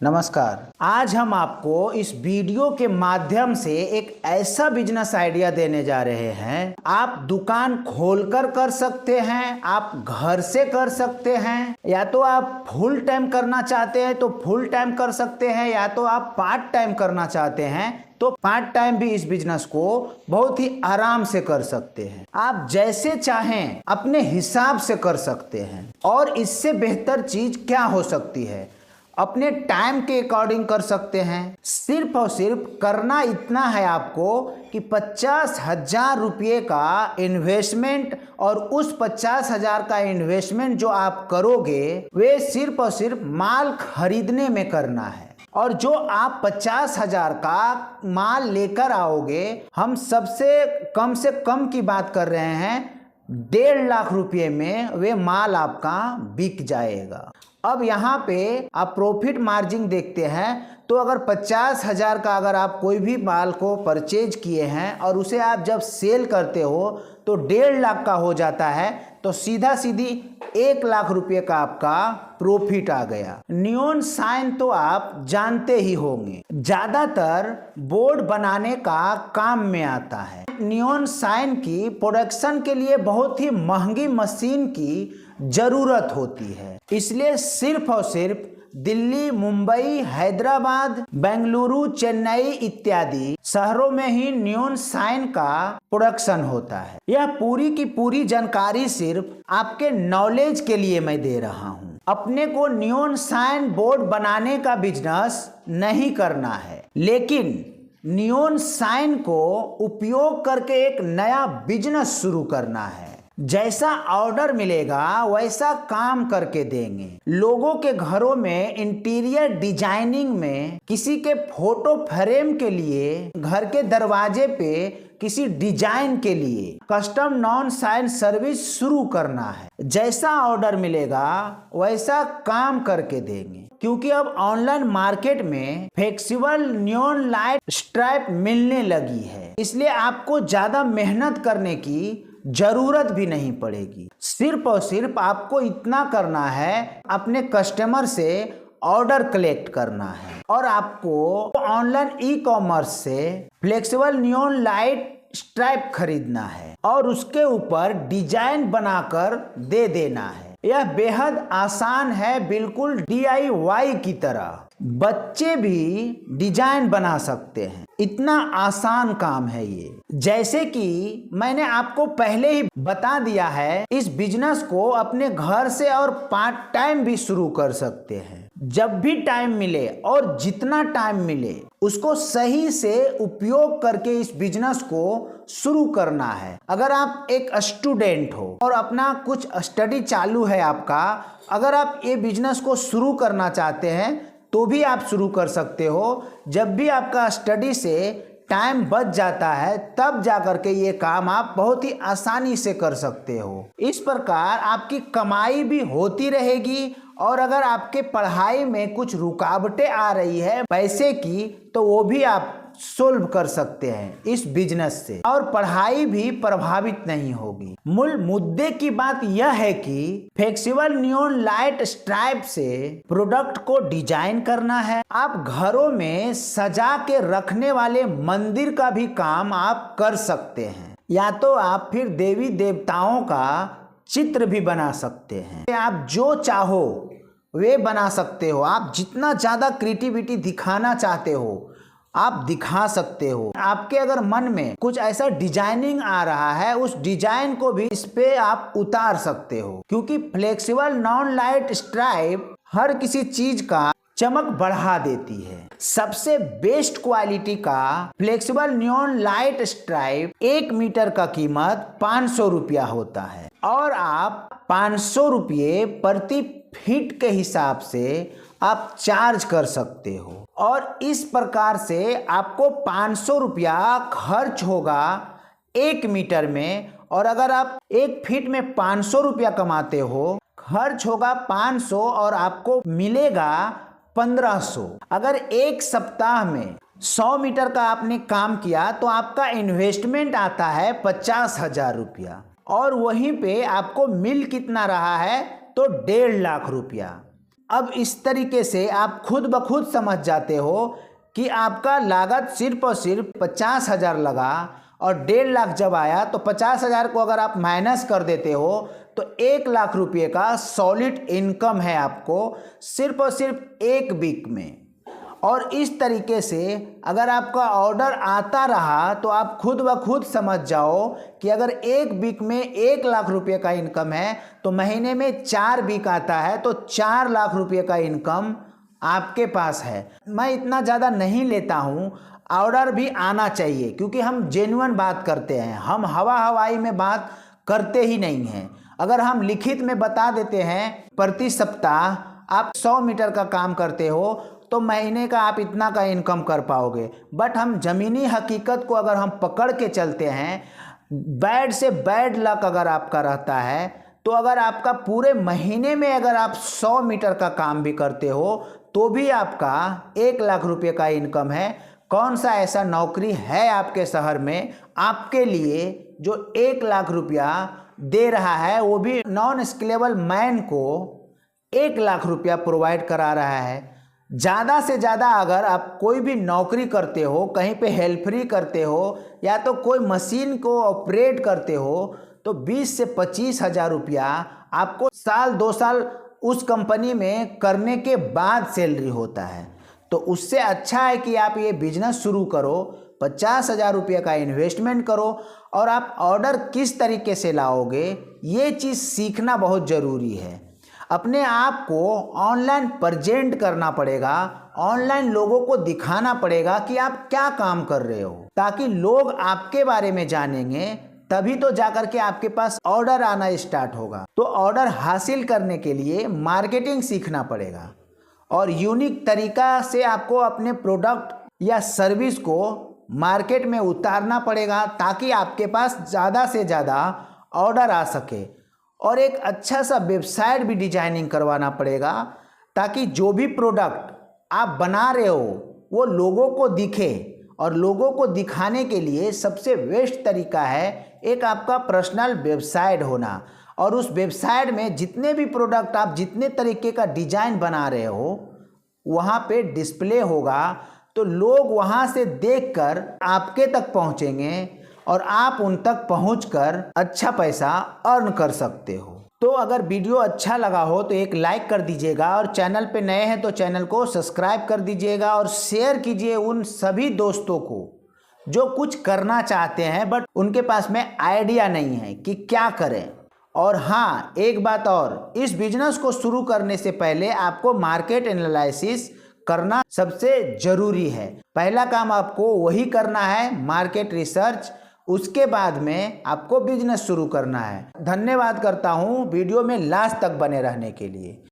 नमस्कार। आज हम आपको इस वीडियो के माध्यम से एक ऐसा बिजनेस आइडिया देने जा रहे हैं। आप दुकान खोलकर कर सकते हैं, आप घर से कर सकते हैं, या तो आप फुल टाइम करना चाहते हैं तो फुल टाइम कर सकते हैं, या तो आप पार्ट टाइम करना चाहते हैं तो पार्ट टाइम भी इस बिजनेस को बहुत ही आराम से कर सकते हैं। आप जैसे चाहें अपने हिसाब से कर सकते हैं। और इससे बेहतर चीज क्या हो सकती है, अपने टाइम के अकॉर्डिंग कर सकते हैं। सिर्फ और सिर्फ करना इतना है आपको कि 50,000 रुपये का इन्वेस्टमेंट, और उस 50,000 का इन्वेस्टमेंट जो आप करोगे वे सिर्फ और सिर्फ माल खरीदने में करना है। और जो आप 50,000 का माल लेकर आओगे, हम सबसे कम की बात कर रहे हैं, 1.5 लाख रुपये में वे माल आपका बिक जाएगा। अब यहाँ पे आप प्रॉफिट मार्जिन देखते हैं तो अगर 50,000 का अगर आप कोई भी माल को परचेज किए हैं और उसे आप जब सेल करते हो तो 1.5 लाख का हो जाता है, तो सीधा सीधी 1 लाख रुपये का आपका प्रॉफिट आ गया। नियॉन साइन तो आप जानते ही होंगे, ज्यादातर बोर्ड बनाने का काम में आता है। नियॉन साइन की प्रोडक्शन के लिए बहुत ही महंगी मशीन की जरूरत होती है, इसलिए सिर्फ और सिर्फ दिल्ली, मुंबई, हैदराबाद, बेंगलुरु, चेन्नई इत्यादि शहरों में ही नियॉन साइन का प्रोडक्शन होता है। यह पूरी की पूरी जानकारी सिर्फ आपके नॉलेज के लिए मैं दे रहा हूँ। अपने को नियॉन साइन बोर्ड बनाने का बिजनेस नहीं करना है, लेकिन नियॉन साइन को उपयोग करके एक नया बिजनेस शुरू करना है। जैसा ऑर्डर मिलेगा वैसा काम करके देंगे। लोगों के घरों में इंटीरियर डिजाइनिंग में, किसी के फोटो फ्रेम के लिए, घर के दरवाजे पे किसी डिजाइन के लिए कस्टम नॉन साइन सर्विस शुरू करना है। जैसा ऑर्डर मिलेगा वैसा काम करके देंगे, क्योंकि अब ऑनलाइन मार्केट में फ्लेक्सिबल नियॉन लाइट स्ट्राइप मिलने लगी है, इसलिए आपको ज्यादा मेहनत करने की जरूरत भी नहीं पड़ेगी। सिर्फ और सिर्फ आपको इतना करना है, अपने कस्टमर से ऑर्डर कलेक्ट करना है और आपको ऑनलाइन ई-कॉमर्स से फ्लेक्सिबल नियॉन लाइट स्ट्राइप खरीदना है और उसके ऊपर डिजाइन बनाकर दे देना है। यह बेहद आसान है, बिल्कुल DIY की तरह। बच्चे भी डिजाइन बना सकते हैं, इतना आसान काम है ये। जैसे कि मैंने आपको पहले ही बता दिया है, इस बिजनेस को अपने घर से और पार्ट टाइम भी शुरू कर सकते हैं। जब भी टाइम मिले और जितना टाइम मिले उसको सही से उपयोग करके इस बिजनेस को शुरू करना है। अगर आप एक स्टूडेंट हो और अपना कुछ स्टडी चालू है आपका, अगर आप ये बिजनेस को शुरू करना चाहते हैं तो भी आप शुरू कर सकते हो। जब भी आपका स्टडी से टाइम बच जाता है तब जाकर के ये काम आप बहुत ही आसानी से कर सकते हो। इस प्रकार आपकी कमाई भी होती रहेगी, और अगर आपके पढ़ाई में कुछ रुकावटें आ रही है पैसे की, तो वो भी आप सोल्व कर सकते हैं इस बिजनेस से, और पढ़ाई भी प्रभावित नहीं होगी। मूल मुद्दे की बात यह है कि फ्लेक्सिबल नियॉन लाइट स्ट्राइप से प्रोडक्ट को डिजाइन करना है। आप घरों में सजा के रखने वाले मंदिर का भी काम आप कर सकते हैं, या तो आप फिर देवी देवताओं का चित्र भी बना सकते हैं। आप जो चाहो वे बना सकते हो। आप जितना ज्यादा क्रिएटिविटी दिखाना चाहते हो आप दिखा सकते हो। आपके अगर मन में कुछ ऐसा डिजाइनिंग आ रहा है, उस डिजाइन को भी इस पे आप उतार सकते हो, क्योंकि फ्लेक्सिबल नॉन लाइट स्ट्राइप हर किसी चीज का चमक बढ़ा देती है। सबसे बेस्ट क्वालिटी का flexible neon light stripe 1 meter का कीमत 500 रुपया होता है, और आप 500 रुपये प्रति फीट के हिसाब से आप चार्ज कर सकते हो। और इस प्रकार से आपको 500 रुपया खर्च होगा 1 मीटर में, और अगर आप 1 फीट में 500 रुपया कमाते हो, खर्च होगा 500 और आपको मिलेगा 1500। अगर एक सप्ताह में 100 मीटर का आपने काम किया तो आपका इन्वेस्टमेंट आता है 50,000 रुपया, और वहीं पे आपको मिल कितना रहा है तो 1.5 लाख रुपया। अब इस तरीके से आप खुद ब खुद समझ जाते हो कि आपका लागत सिर्फ और सिर्फ 50,000 लगा और 1.5 लाख जब आया तो 50,000 को अगर आप माइनस कर देते हो तो 1 लाख रुपये का सॉलिड इनकम है आपको सिर्फ और सिर्फ एक वीक में। और इस तरीके से अगर आपका ऑर्डर आता रहा तो आप खुद ब खुद समझ जाओ कि अगर एक वीक में 1 लाख रुपये का इनकम है तो महीने में 4 वीक आता है तो 4 लाख रुपये का इनकम आपके पास है। मैं इतना ज़्यादा नहीं लेता हूँ, ऑर्डर भी आना चाहिए क्योंकि हम जेन्युइन बात करते हैं, हम हवाई में बात करते ही नहीं हैं। अगर हम लिखित में बता देते हैं प्रति सप्ताह आप 100 मीटर का काम करते हो तो महीने का आप इतना का इनकम कर पाओगे, बट हम ज़मीनी हकीकत को अगर हम पकड़ के चलते हैं, बैड से बैड लक अगर आपका रहता है तो अगर आपका पूरे महीने में अगर आप 100 मीटर का काम भी करते हो तो भी आपका 1 लाख रुपये का इनकम है। कौन सा ऐसा नौकरी है आपके शहर में आपके लिए जो 1 लाख रुपया दे रहा है, वो भी नॉन स्किलेबल मैन को 1 लाख रुपया प्रोवाइड करा रहा है। ज़्यादा से ज़्यादा अगर आप कोई भी नौकरी करते हो, कहीं पे हेल्परी करते हो या तो कोई मशीन को ऑपरेट करते हो तो 20 से 25,000 रुपया आपको साल 2 साल उस कंपनी में करने के बाद सैलरी होता है। तो उससे अच्छा है कि आप ये बिजनेस शुरू करो, 50,000 रुपये का इन्वेस्टमेंट करो और आप ऑर्डर किस तरीके से लाओगे ये चीज़ सीखना बहुत ज़रूरी है। अपने आप को ऑनलाइन प्रेजेंट करना पड़ेगा, ऑनलाइन लोगों को दिखाना पड़ेगा कि आप क्या काम कर रहे हो, ताकि लोग आपके बारे में जानेंगे, तभी तो जाकर के आपके पास ऑर्डर आना स्टार्ट होगा। तो ऑर्डर हासिल करने के लिए मार्केटिंग सीखना पड़ेगा और यूनिक तरीका से आपको अपने प्रोडक्ट या सर्विस को मार्केट में उतारना पड़ेगा ताकि आपके पास ज़्यादा से ज़्यादा ऑर्डर आ सके। और एक अच्छा सा वेबसाइट भी डिजाइनिंग करवाना पड़ेगा ताकि जो भी प्रोडक्ट आप बना रहे हो वो लोगों को दिखे। और लोगों को दिखाने के लिए सबसे बेस्ट तरीका है एक आपका पर्सनल वेबसाइट होना। और उस वेबसाइट में जितने भी प्रोडक्ट आप जितने तरीके का डिजाइन बना रहे हो वहाँ पे डिस्प्ले होगा, तो लोग वहाँ से देखकर आपके तक पहुँचेंगे और आप उन तक पहुंचकर अच्छा पैसा अर्न कर सकते हो। तो अगर वीडियो अच्छा लगा हो तो एक लाइक कर दीजिएगा और चैनल पे नए हैं तो चैनल को सब्सक्राइब कर दीजिएगा और शेयर कीजिए उन सभी दोस्तों को जो कुछ करना चाहते हैं बट उनके पास में आइडिया नहीं है कि क्या करें। और हाँ, एक बात और, इस बिजनेस को शुरू करने से पहले आपको मार्केट एनालिसिस करना सबसे ज़रूरी है। पहला काम आपको वही करना है, मार्केट रिसर्च। उसके बाद में आपको बिजनेस शुरू करना है। धन्यवाद करता हूँ वीडियो में लास्ट तक बने रहने के लिए।